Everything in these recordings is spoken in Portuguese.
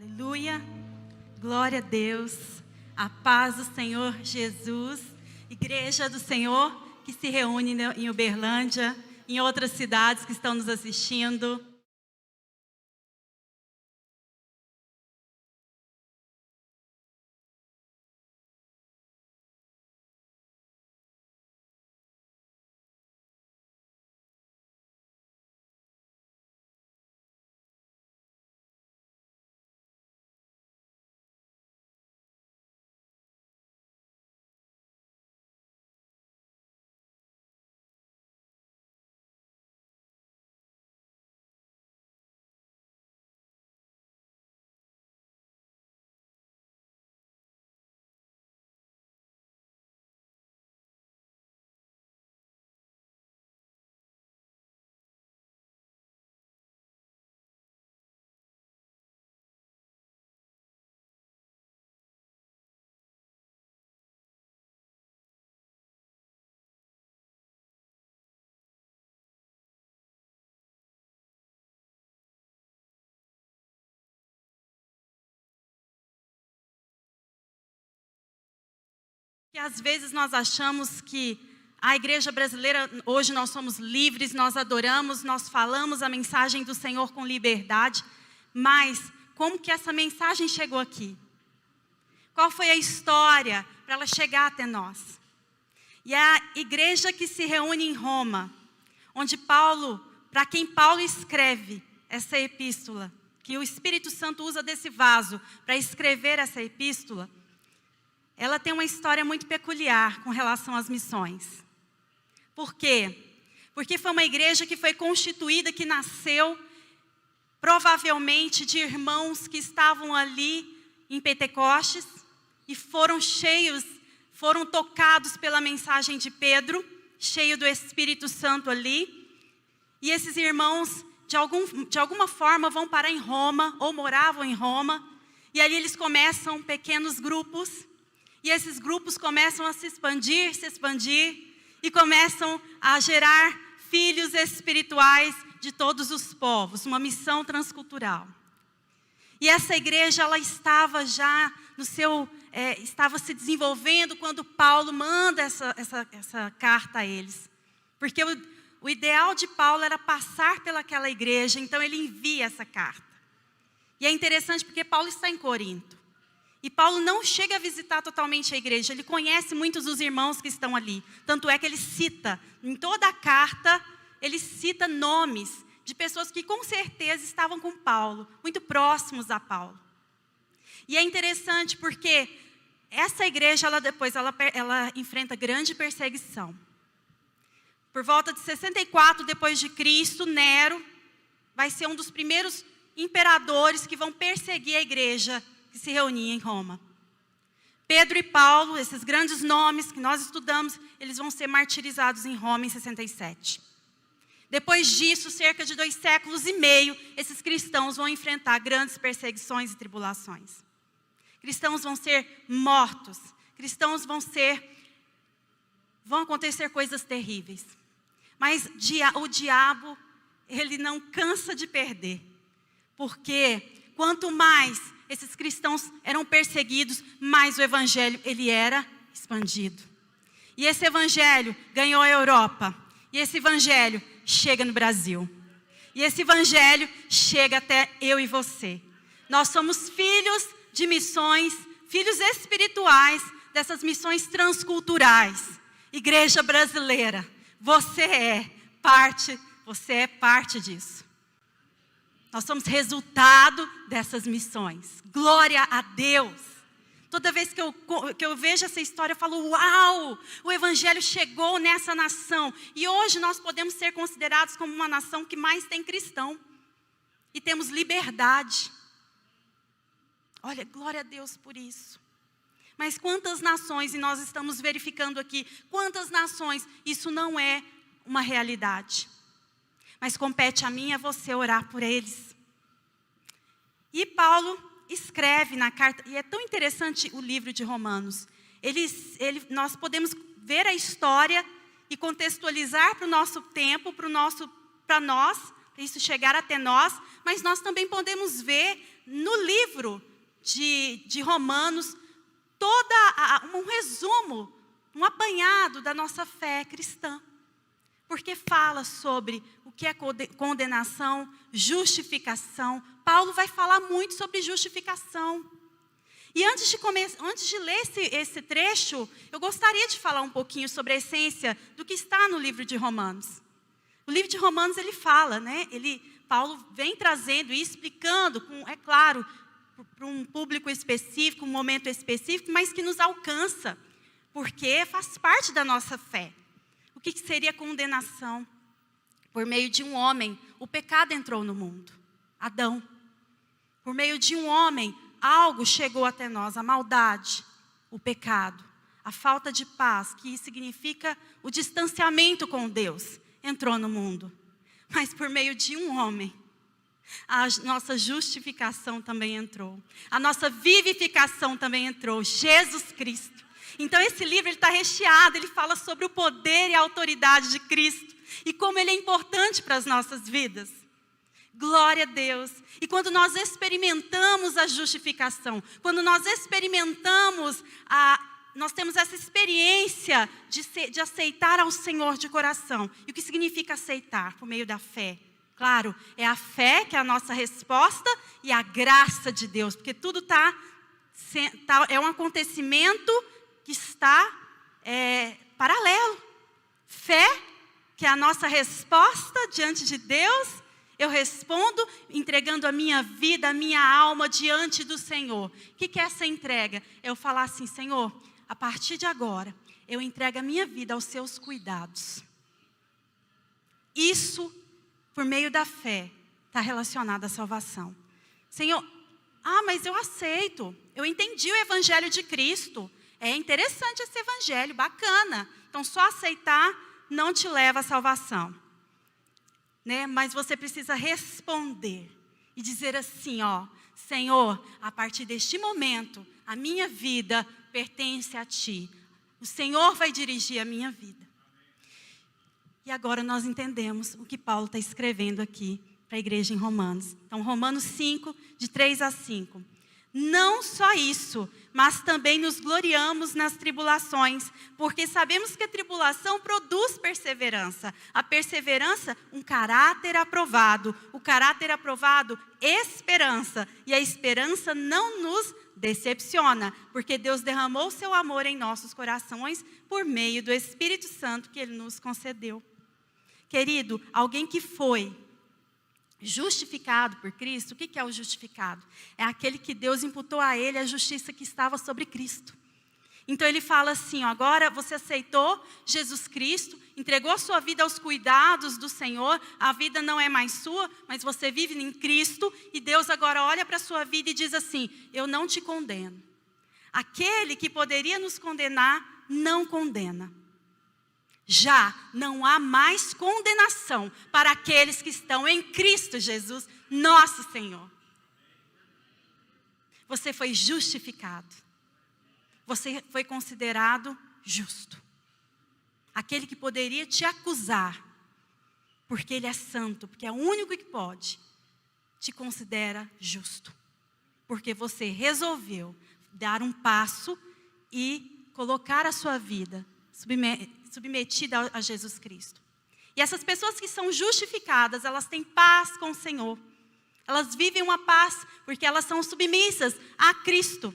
Aleluia, glória a Deus, a paz do Senhor Jesus, Igreja do Senhor que se reúne em Uberlândia, em outras cidades que estão nos assistindo. Que às vezes nós achamos que a igreja brasileira, hoje nós somos livres, nós adoramos, nós falamos a mensagem do Senhor com liberdade, mas como que essa mensagem chegou aqui? Qual foi a história para ela chegar até nós? E é a igreja que se reúne em Roma, onde Paulo, para quem Paulo escreve essa epístola, que o Espírito Santo usa desse vaso para escrever essa epístola, ela tem uma história muito peculiar com relação às missões. Por quê? Porque foi uma igreja que foi constituída, que nasceu provavelmente de irmãos que estavam ali em Pentecostes e foram cheios, foram tocados pela mensagem de Pedro, cheio do Espírito Santo ali. E esses irmãos, de alguma forma, vão parar em Roma, ou moravam em Roma, e ali eles começam pequenos grupos. E esses grupos começam a se expandir, e começam a gerar filhos espirituais de todos os povos, uma missão transcultural. E essa igreja, ela estava já estava se desenvolvendo quando Paulo manda essa carta a eles. Porque o ideal de Paulo era passar pelaquela igreja, então ele envia essa carta. E é interessante porque Paulo está em Corinto. E Paulo não chega a visitar totalmente a igreja, ele conhece muitos dos irmãos que estão ali. Tanto é que ele cita, em toda a carta, ele cita nomes de pessoas que com certeza estavam com Paulo, muito próximos a Paulo. E é interessante porque essa igreja, ela enfrenta grande perseguição. Por volta de 64 depois de Cristo, Nero vai ser um dos primeiros imperadores que vão perseguir a igreja que se reunia em Roma. Pedro e Paulo, esses grandes nomes que nós estudamos, eles vão ser martirizados em Roma em 67. Depois disso, cerca de 2 séculos e meio, esses cristãos vão enfrentar grandes perseguições e tribulações. Cristãos vão ser mortos, cristãos vão acontecer coisas terríveis. Mas o diabo, ele não cansa de perder, porque quanto mais esses cristãos eram perseguidos, mas o evangelho, ele era expandido. E esse evangelho ganhou a Europa. E esse evangelho chega no Brasil. E esse evangelho chega até eu e você. Nós somos filhos de missões, filhos espirituais dessas missões transculturais. Igreja brasileira, você é parte disso. Nós somos resultado dessas missões. Glória a Deus. Toda vez que eu vejo essa história, eu falo, uau, o evangelho chegou nessa nação. E hoje nós podemos ser considerados como uma nação que mais tem cristão. E temos liberdade. Olha, glória a Deus por isso. Mas quantas nações, e nós estamos verificando aqui, quantas nações isso não é uma realidade. Mas compete a mim e a você orar por eles. E Paulo escreve na carta, e é tão interessante o livro de Romanos. Nós podemos ver a história e contextualizar para o nosso tempo, para nós, isso chegar até nós, mas nós também podemos ver no livro de Romanos um resumo, um apanhado da nossa fé cristã. Porque fala sobre o que é condenação, justificação. Paulo vai falar muito sobre justificação. E antes de ler esse trecho, eu gostaria de falar um pouquinho sobre a essência do que está no livro de Romanos. O livro de Romanos, ele fala, né? Paulo vem trazendo e explicando, é claro, para um público específico, um momento específico, mas que nos alcança, porque faz parte da nossa fé. O que seria condenação? Por meio de um homem, o pecado entrou no mundo, Adão. Por meio de um homem, algo chegou até nós, a maldade, o pecado, a falta de paz, que significa o distanciamento com Deus, entrou no mundo. Mas por meio de um homem, a nossa justificação também entrou. A nossa vivificação também entrou, Jesus Cristo. Então esse livro está recheado, ele fala sobre o poder e a autoridade de Cristo. E como ele é importante para as nossas vidas. Glória a Deus. E quando nós experimentamos a justificação, quando nós experimentamos, nós temos essa experiência de aceitar ao Senhor de coração. E o que significa aceitar? Por meio da fé. Claro, é a fé que é a nossa resposta e a graça de Deus. Porque tudo é um acontecimento que está paralelo. Fé, que é a nossa resposta diante de Deus. Eu respondo entregando a minha vida, a minha alma diante do Senhor. O que é essa entrega? Eu falar assim, Senhor, a partir de agora, eu entrego a minha vida aos seus cuidados. Isso, por meio da fé, está relacionado à salvação. Senhor, mas eu aceito, eu entendi o evangelho de Cristo. É interessante esse evangelho, bacana. Então, só aceitar não te leva à salvação. Né? Mas você precisa responder e dizer assim, Senhor, a partir deste momento, a minha vida pertence a Ti. O Senhor vai dirigir a minha vida. E agora nós entendemos o que Paulo está escrevendo aqui para a igreja em Romanos. Então, Romanos 5, de 3 a 5. Não só isso, mas também nos gloriamos nas tribulações, porque sabemos que a tribulação produz perseverança. A perseverança, um caráter aprovado. O caráter aprovado, esperança. E a esperança não nos decepciona, porque Deus derramou o seu amor em nossos corações por meio do Espírito Santo que Ele nos concedeu. Querido, alguém que foi justificado por Cristo, o que é o justificado? É aquele que Deus imputou a ele a justiça que estava sobre Cristo. Então ele fala assim, agora você aceitou Jesus Cristo, entregou a sua vida aos cuidados do Senhor, a vida não é mais sua, mas você vive em Cristo, e Deus agora olha para a sua vida e diz assim, eu não te condeno. Aquele que poderia nos condenar, não condena. Já não há mais condenação para aqueles que estão em Cristo Jesus, nosso Senhor. Você foi justificado. Você foi considerado justo. Aquele que poderia te acusar, porque Ele é santo, porque é o único que pode, te considera justo. Porque você resolveu dar um passo e colocar a sua vida submetida a Jesus Cristo. E essas pessoas que são justificadas, elas têm paz com o Senhor. Elas vivem uma paz porque elas são submissas a Cristo.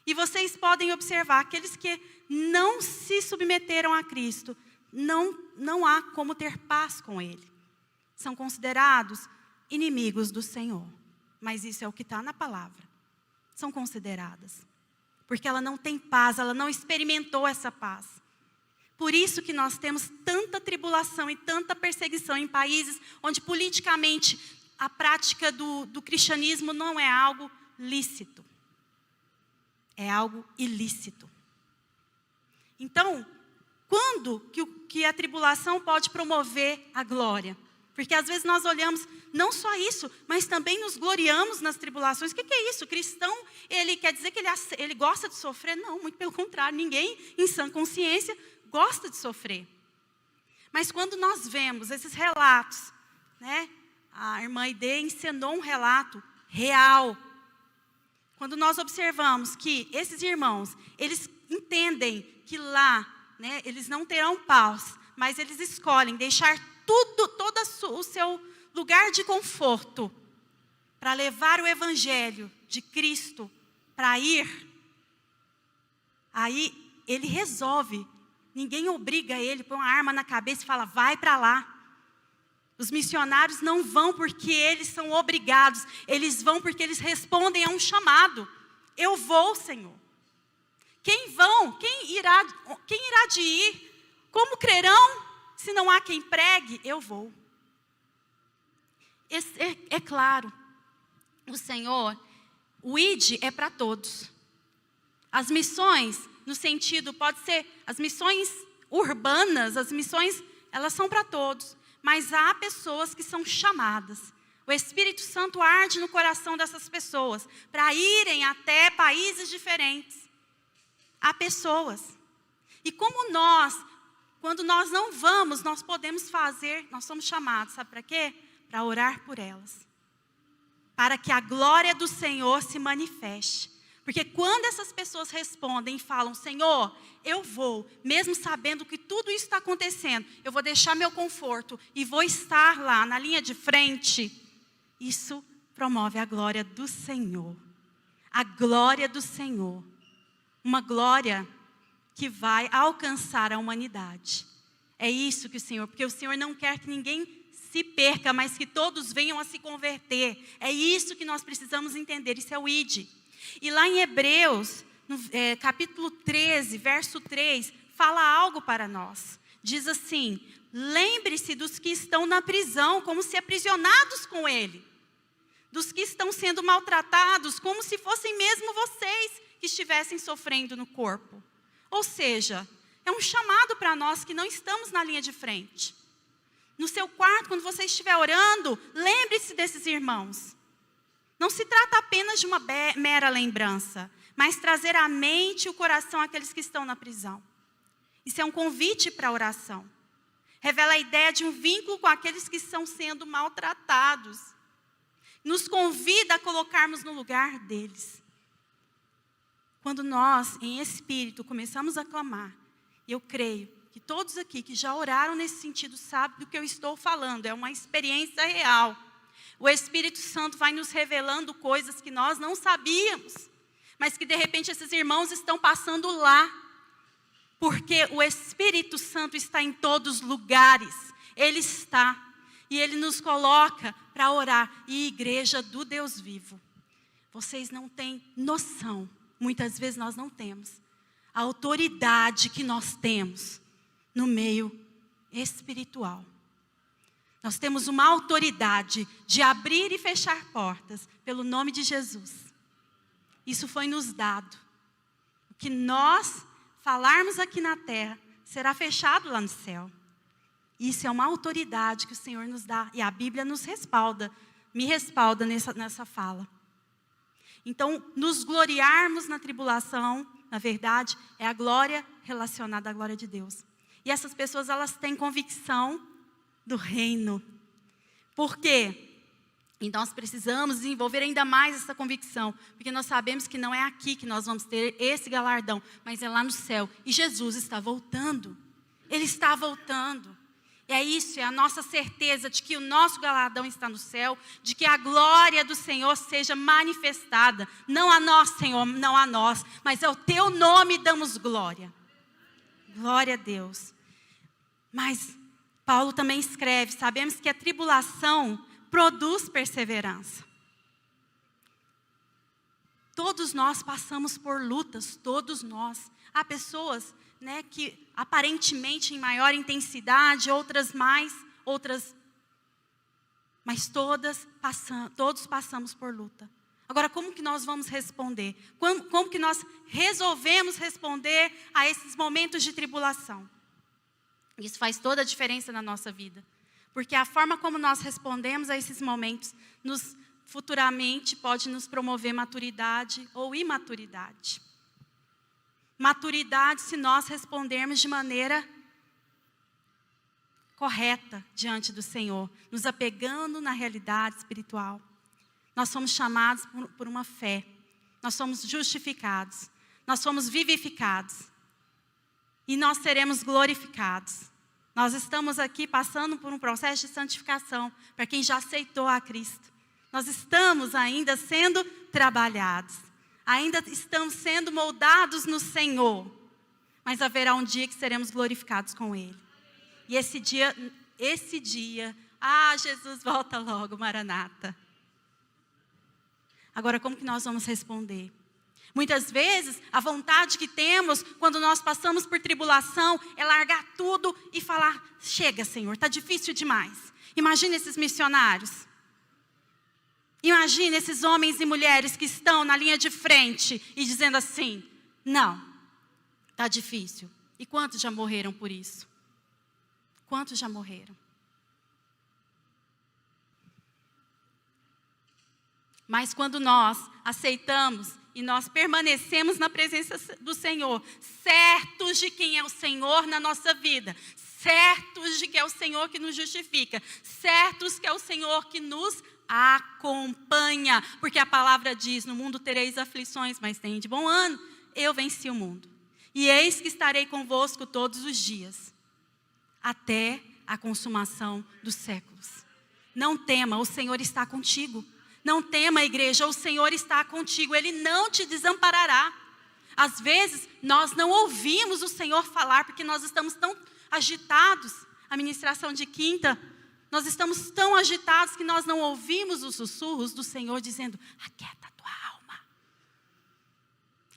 E vocês podem observar, aqueles que não se submeteram a Cristo, não há como ter paz com Ele. São considerados inimigos do Senhor. Mas isso é o que está na palavra. São consideradas. Porque ela não tem paz, ela não experimentou essa paz. Por isso que nós temos tanta tribulação e tanta perseguição em países onde politicamente a prática do cristianismo não é algo lícito. É algo ilícito. Então, quando que a tribulação pode promover a glória? Porque às vezes nós olhamos, não só isso, mas também nos gloriamos nas tribulações. O que é isso? O cristão, ele quer dizer que ele gosta de sofrer? Não, muito pelo contrário. Ninguém em sã consciência gosta de sofrer. Mas quando nós vemos esses relatos, né, a irmã Ide encenou um relato real. Quando nós observamos que esses irmãos, eles entendem que lá, né, eles não terão paz, mas eles escolhem deixar todo o seu lugar de conforto para levar o evangelho de Cristo, para ir. Aí ele resolve, ninguém obriga ele, põe uma arma na cabeça e fala, vai para lá. Os missionários não vão porque eles são obrigados, eles vão porque eles respondem a um chamado. Eu vou, Senhor. Quem irá de ir? Como crerão, se não há quem pregue? Eu vou. É claro, o Senhor, o ID é para todos. As missões, no sentido, pode ser, as missões urbanas, as missões, elas são para todos. Mas há pessoas que são chamadas. O Espírito Santo arde no coração dessas pessoas para irem até países diferentes. Há pessoas. E como quando nós não vamos, nós podemos fazer, nós somos chamados, sabe para quê? Para orar por elas. Para que a glória do Senhor se manifeste. Porque quando essas pessoas respondem e falam, Senhor, eu vou, mesmo sabendo que tudo isso está acontecendo, eu vou deixar meu conforto e vou estar lá na linha de frente, isso promove a glória do Senhor. A glória do Senhor. Uma glória que vai alcançar a humanidade. É isso que o Senhor, porque o Senhor não quer que ninguém se perca, mas que todos venham a se converter. É isso que nós precisamos entender, isso é o ID. E lá em Hebreus, no capítulo 13, verso 3, fala algo para nós. Diz assim, lembre-se dos que estão na prisão, como se aprisionados com ele. Dos que estão sendo maltratados, como se fossem mesmo vocês que estivessem sofrendo no corpo. Ou seja, é um chamado para nós que não estamos na linha de frente. No seu quarto, quando você estiver orando, lembre-se desses irmãos. Não se trata apenas de uma mera lembrança, mas trazer à mente e o coração àqueles que estão na prisão. Isso é um convite para a oração. Revela a ideia de um vínculo com aqueles que estão sendo maltratados. Nos convida a colocarmos no lugar deles. Quando nós, em espírito, começamos a clamar, eu creio que todos aqui que já oraram nesse sentido sabem do que eu estou falando, é uma experiência real. O Espírito Santo vai nos revelando coisas que nós não sabíamos, mas que de repente esses irmãos estão passando lá, porque o Espírito Santo está em todos os lugares, Ele está, e Ele nos coloca para orar, e igreja do Deus vivo, vocês não têm noção, muitas vezes nós não temos, a autoridade que nós temos no meio espiritual. Nós temos uma autoridade de abrir e fechar portas pelo nome de Jesus. Isso foi nos dado. O que nós falarmos aqui na terra será fechado lá no céu. Isso é uma autoridade que o Senhor nos dá e a Bíblia nos respalda, me respalda nessa fala. Então, nos gloriarmos na tribulação, na verdade, é a glória relacionada à glória de Deus. E essas pessoas, elas têm convicção do reino. Por quê? E nós precisamos desenvolver ainda mais essa convicção, porque nós sabemos que não é aqui que nós vamos ter esse galardão, mas é lá no céu. E Jesus está voltando. Ele está voltando. E é isso, é a nossa certeza de que o nosso galardão está no céu, de que a glória do Senhor seja manifestada. Não a nós, Senhor, não a nós, mas ao teu nome damos glória. Glória a Deus. Mas Paulo também escreve, sabemos que a tribulação produz perseverança. Todos nós passamos por lutas, todos nós. Há pessoas, né, que aparentemente em maior intensidade, outras mais, outras... Mas todos passamos por luta. Agora, como que nós vamos responder? Como que nós resolvemos responder a esses momentos de tribulação? Isso faz toda a diferença na nossa vida. Porque a forma como nós respondemos a esses momentos, futuramente pode nos promover maturidade ou imaturidade. Maturidade se nós respondermos de maneira correta diante do Senhor, nos apegando na realidade espiritual. Nós somos chamados por uma fé, nós somos justificados, nós somos vivificados e nós seremos glorificados. Nós estamos aqui passando por um processo de santificação, para quem já aceitou a Cristo. Nós estamos ainda sendo trabalhados, ainda estamos sendo moldados no Senhor, mas haverá um dia que seremos glorificados com Ele. E esse dia, Jesus volta logo, Maranata. Agora, como que nós vamos responder? Muitas vezes, a vontade que temos, quando nós passamos por tribulação, é largar tudo e falar, chega, Senhor, está difícil demais. Imagina esses missionários. Imagina esses homens e mulheres que estão na linha de frente e dizendo assim, não, está difícil. E quantos já morreram por isso? Quantos já morreram? Mas quando nós aceitamos e nós permanecemos na presença do Senhor, certos de quem é o Senhor na nossa vida, certos de que é o Senhor que nos justifica, certos que é o Senhor que nos acompanha, porque a palavra diz, no mundo tereis aflições, mas tem de bom ânimo, eu venci o mundo. E eis que estarei convosco todos os dias, até a consumação dos séculos. Não tema, o Senhor está contigo. Não tema, igreja, o Senhor está contigo, Ele não te desamparará. Às vezes, nós não ouvimos o Senhor falar, porque nós estamos tão agitados. A ministração de quinta, nós estamos tão agitados que nós não ouvimos os sussurros do Senhor dizendo, aquieta a tua alma.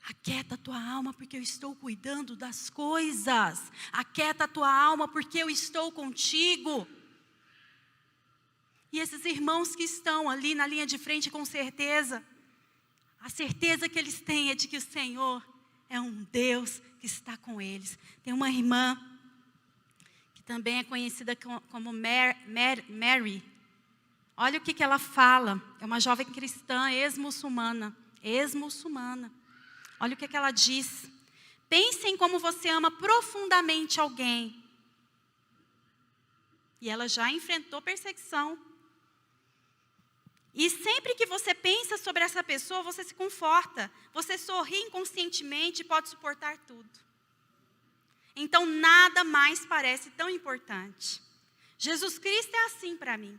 Aquieta a tua alma, porque eu estou cuidando das coisas. Aquieta a tua alma, porque eu estou contigo. E esses irmãos que estão ali na linha de frente com certeza, a certeza que eles têm é de que o Senhor é um Deus que está com eles. Tem uma irmã, que também é conhecida como Mary. Olha o que ela fala, é uma jovem cristã, ex-muçulmana. Olha o que ela diz. Pense em como você ama profundamente alguém. E ela já enfrentou perseguição. E sempre que você pensa sobre essa pessoa, você se conforta. Você sorri inconscientemente e pode suportar tudo. Então, nada mais parece tão importante. Jesus Cristo é assim para mim.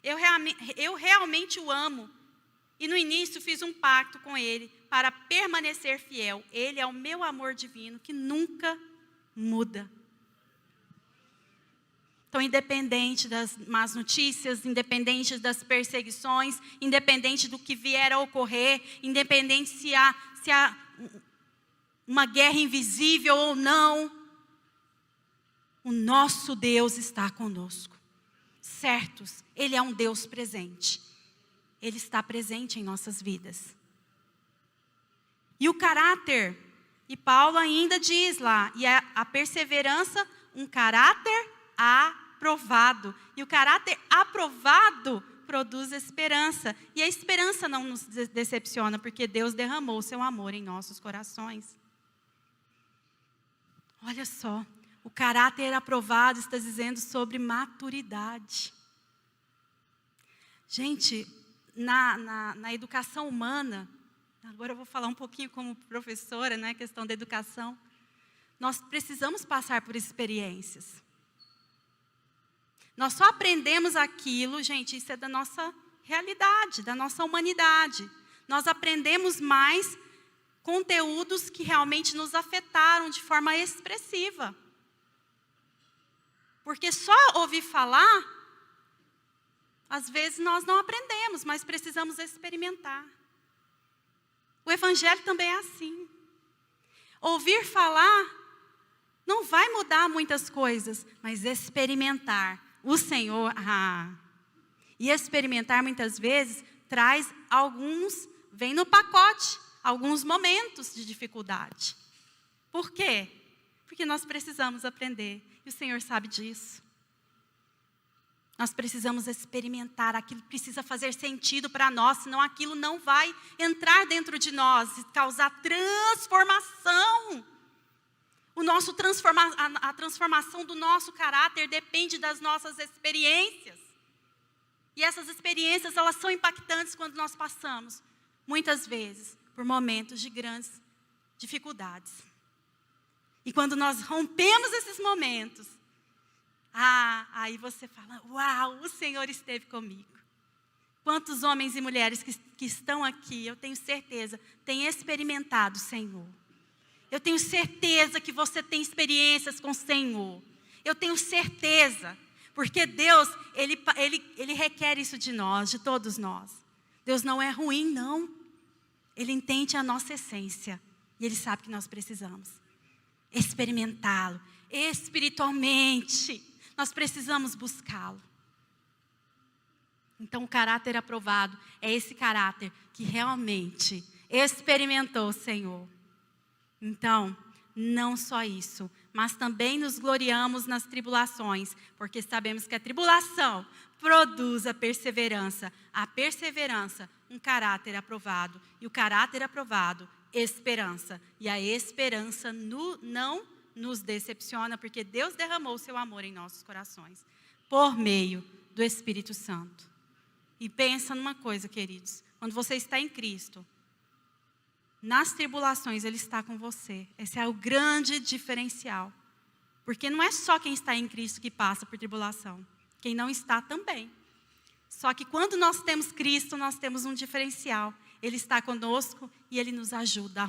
Eu realmente o amo. E no início fiz um pacto com Ele para permanecer fiel. Ele é o meu amor divino que nunca muda. Então, independente das más notícias, independente das perseguições, independente do que vier a ocorrer, independente se há uma guerra invisível ou não, o nosso Deus está conosco. Certos, Ele é um Deus presente. Ele está presente em nossas vidas. E o caráter, e Paulo ainda diz lá, e a perseverança, um caráter aprovado. E o caráter aprovado produz esperança. E a esperança não nos decepciona, porque Deus derramou o seu amor em nossos corações. Olha só, o caráter aprovado está dizendo sobre maturidade. Gente, na educação humana, agora eu vou falar um pouquinho como professora, né, questão da educação. Nós precisamos passar por experiências. Nós só aprendemos aquilo, gente, isso é da nossa realidade, da nossa humanidade. Nós aprendemos mais conteúdos que realmente nos afetaram de forma expressiva. Porque só ouvir falar, às vezes nós não aprendemos, mas precisamos experimentar. O Evangelho também é assim. Ouvir falar não vai mudar muitas coisas, mas experimentar. O Senhor, e experimentar muitas vezes traz vem no pacote, alguns momentos de dificuldade. Por quê? Porque nós precisamos aprender, e o Senhor sabe disso. Nós precisamos experimentar, aquilo precisa fazer sentido para nós, senão aquilo não vai entrar dentro de nós e causar transformação. A transformação do nosso caráter depende das nossas experiências. E essas experiências, elas são impactantes quando nós passamos, muitas vezes, por momentos de grandes dificuldades. E quando nós rompemos esses momentos, aí você fala, uau, o Senhor esteve comigo. Quantos homens e mulheres que estão aqui, eu tenho certeza, têm experimentado o Senhor. Eu tenho certeza que você tem experiências com o Senhor. Eu tenho certeza, porque Deus, Ele requer isso de nós, de todos nós. Deus não é ruim, não. Ele entende a nossa essência. E Ele sabe que nós precisamos experimentá-lo espiritualmente. Nós precisamos buscá-lo. Então, o caráter aprovado é esse caráter que realmente experimentou o Senhor. Então, não só isso, mas também nos gloriamos nas tribulações, porque sabemos que a tribulação produz a perseverança, um caráter aprovado, e o caráter aprovado, esperança, e a esperança não nos decepciona, porque Deus derramou o seu amor em nossos corações, por meio do Espírito Santo. E pensa numa coisa, queridos, quando você está em Cristo, nas tribulações Ele está com você. Esse é o grande diferencial. Porque não é só quem está em Cristo que passa por tribulação. Quem não está também. Só que quando nós temos Cristo, nós temos um diferencial. Ele está conosco e Ele nos ajuda a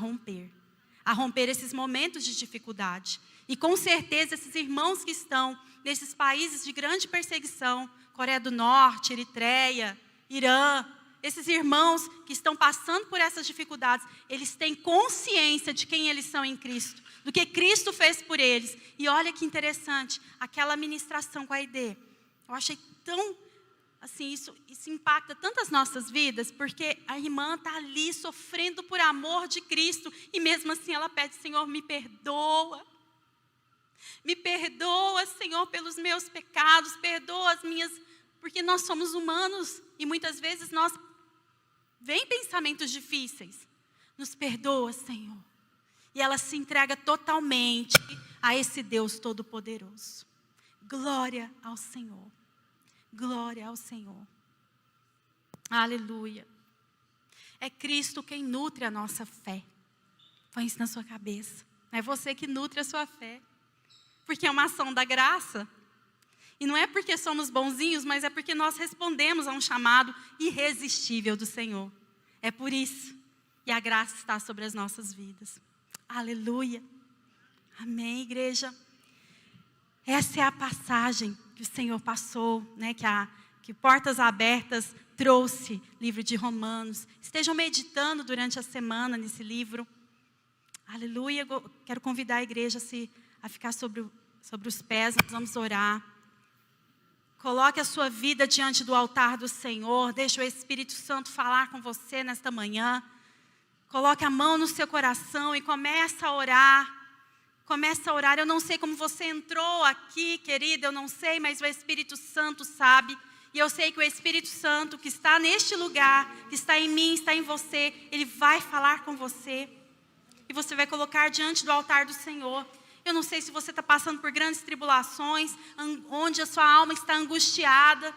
romper esses momentos de dificuldade. E com certeza esses irmãos que estão nesses países de grande perseguição, Coreia do Norte, Eritreia, Irã, esses irmãos que estão passando por essas dificuldades, eles têm consciência de quem eles são em Cristo, do que Cristo fez por eles. E olha que interessante, aquela ministração com a Aide, eu achei tão, assim, isso impacta tantas nossas vidas, porque a irmã está ali sofrendo por amor de Cristo, e mesmo assim ela pede, Senhor, me perdoa, Senhor, pelos meus pecados, perdoa as minhas, porque nós somos humanos, e muitas vezes vem pensamentos difíceis. Nos perdoa, Senhor. E ela se entrega totalmente a esse Deus Todo-Poderoso. Glória ao Senhor. Glória ao Senhor. Aleluia. É Cristo quem nutre a nossa fé. Põe isso na sua cabeça. Não é você que nutre a sua fé. Porque é uma ação da graça. E não é porque somos bonzinhos, mas é porque nós respondemos a um chamado irresistível do Senhor. É por isso. E a graça está sobre as nossas vidas. Aleluia. Amém, igreja. Essa é a passagem que o Senhor passou, né? Que Portas Abertas trouxe, livro de Romanos. Estejam meditando durante a semana nesse livro. Aleluia. Quero convidar a igreja a ficar sobre os pés. Nós vamos orar. Coloque a sua vida diante do altar do Senhor. Deixe o Espírito Santo falar com você nesta manhã. Coloque a mão no seu coração e comece a orar. Comece a orar. Eu não sei como você entrou aqui, querida. Eu não sei, mas o Espírito Santo sabe. E eu sei que o Espírito Santo que está neste lugar, que está em mim, está em você, ele vai falar com você. E você vai colocar diante do altar do Senhor. Eu não sei se você está passando por grandes tribulações, onde a sua alma está angustiada.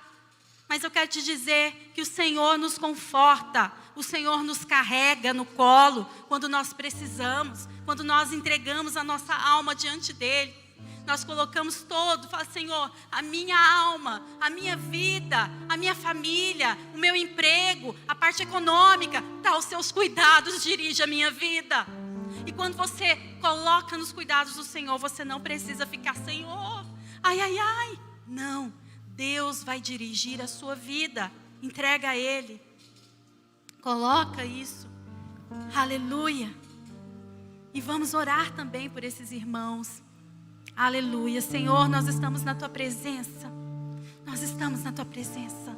Mas eu quero te dizer que o Senhor nos conforta. O Senhor nos carrega no colo quando nós precisamos. Quando nós entregamos a nossa alma diante dEle. Nós colocamos fala, Senhor, a minha alma, a minha vida, a minha família, o meu emprego, a parte econômica, aos seus cuidados dirige a minha vida. E quando você coloca nos cuidados do Senhor, você não precisa ficar, Senhor, ai. Não, Deus vai dirigir a sua vida. Entrega a Ele. Coloca isso. Aleluia. E vamos orar também por esses irmãos. Aleluia. Senhor, nós estamos na Tua presença. Nós estamos na Tua presença.